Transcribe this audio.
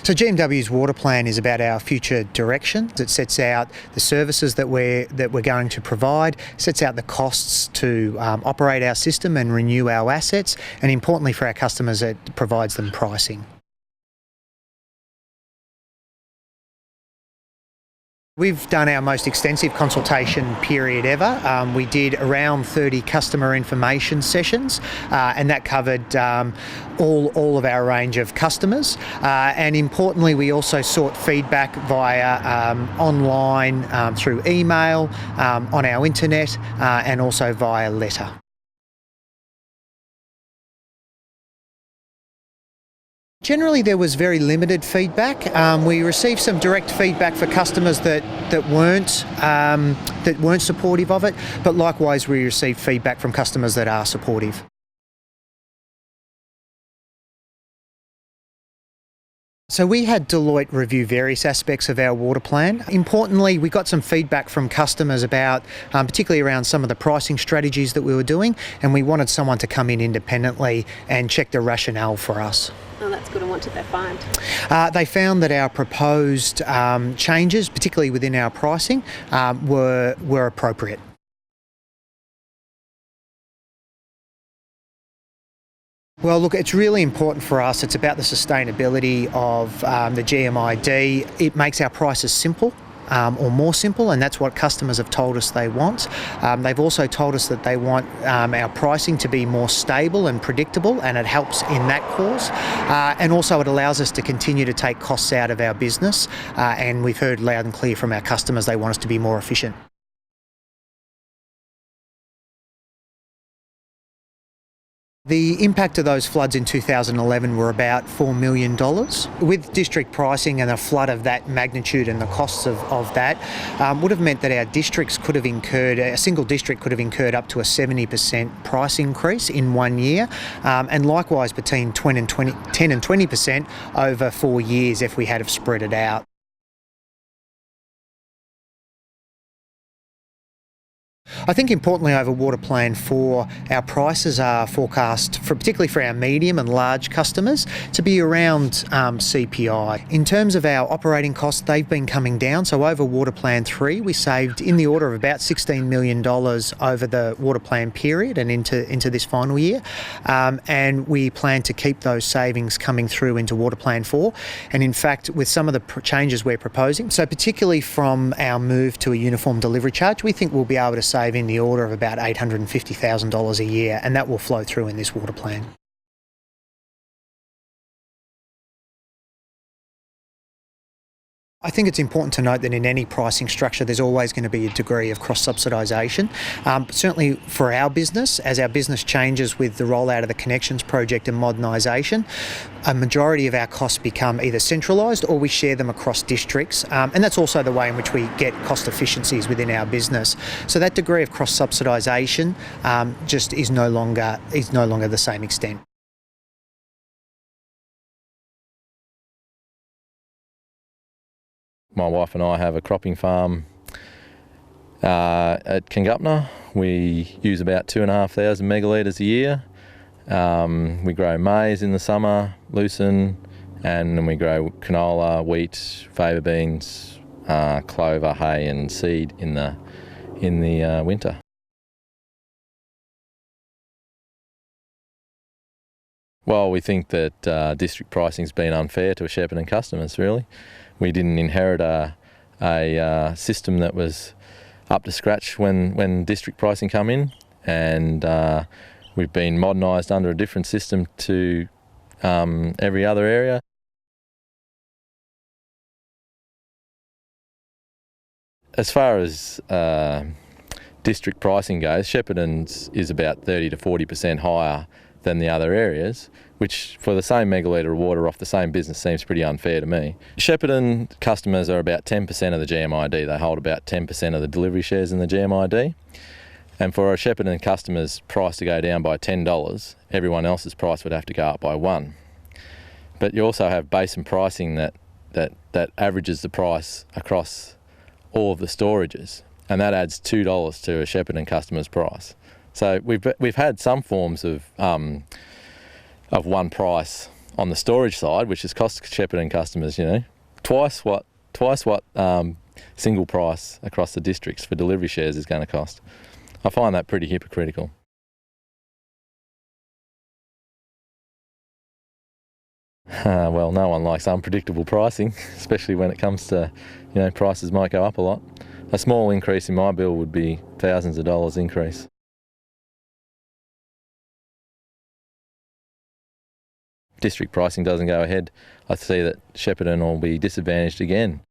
So GMW's water plan is about our future direction. It sets out the services that we're going to provide, sets out the costs to operate our system and renew our assets, and importantly for our customers, it provides them pricing. We've done our most extensive consultation period ever. We did around 30 customer information sessions, and that covered all of our range of customers. And importantly, we also sought feedback via online, through email, on our internet, and also via letter. Generally, there was very limited feedback. We received some direct feedback for customers that weren't supportive of it, but likewise we received feedback from customers that are supportive. So we had Deloitte review various aspects of our water plan. Importantly, we got some feedback from customers about, particularly around some of the pricing strategies that we were doing, and we wanted someone to come in independently and check the rationale for us. Oh, that's good. And what did they find? They found that our proposed changes, particularly within our pricing, were appropriate. Well, look, it's really important for us. It's about the sustainability of the GMID. It makes our prices simple. Or more simple, and that's what customers have told us they want. They've also told us that they want our pricing to be more stable and predictable, and it helps in that cause. And also it allows us to continue to take costs out of our business, and we've heard loud and clear from our customers they want us to be more efficient. The impact of those floods in 2011 were about $4 million. With district pricing and a flood of that magnitude and the costs of that, would have meant that our districts could have incurred, a single district could have incurred up to a 70% price increase in 1 year, and likewise between 10 and 20% over 4 years if we had have spread it out. I think importantly over Water Plan 4, our prices are forecast, particularly for our medium and large customers, to be around CPI. In terms of our operating costs, they've been coming down. So over Water Plan 3, we saved in the order of about $16 million over the Water Plan period and into this final year. And we plan to keep those savings coming through into Water Plan 4. And in fact, with some of the changes we're proposing, so particularly from our move to a uniform delivery charge, we think we'll be able to save in the order of about $850,000 a year, and that will flow through in this water plan. I think it's important to note that in any pricing structure there's always going to be a degree of cross-subsidisation. Certainly for our business, as our business changes with the rollout of the Connections project and modernisation, a majority of our costs become either centralised or we share them across districts, and that's also the way in which we get cost efficiencies within our business. So that degree of cross-subsidisation just is no longer the same extent. My wife and I have a cropping farm at Congupna. We use about 2,500 megalitres a year. We grow maize in the summer, lucerne, and then we grow canola, wheat, fava beans, clover, hay and seed in the winter. Well, we think that district pricing's been unfair to Shepparton customers, really. We didn't inherit a system that was up to scratch when district pricing come in, and we've been modernised under a different system to every other area. As far as district pricing goes, Shepparton's is about 30 to 40% higher than the other areas, which for the same megalitre of water off the same business seems pretty unfair to me. Shepparton customers are about 10% of the GMID. They hold about 10% of the delivery shares in the GMID. And for a Shepparton customer's price to go down by $10, everyone else's price would have to go up by $1. But you also have basin pricing that averages the price across all of the storages, and that adds $2 to a Shepparton customer's price. So we've had some forms of one price on the storage side, which has cost Shepparton customers, twice what single price across the districts for delivery shares is going to cost. I find that pretty hypocritical. Well, no one likes unpredictable pricing, especially when it comes to, prices might go up a lot. A small increase in my bill would be thousands of dollars increase. District pricing doesn't go ahead, I see that Shepparton will be disadvantaged again.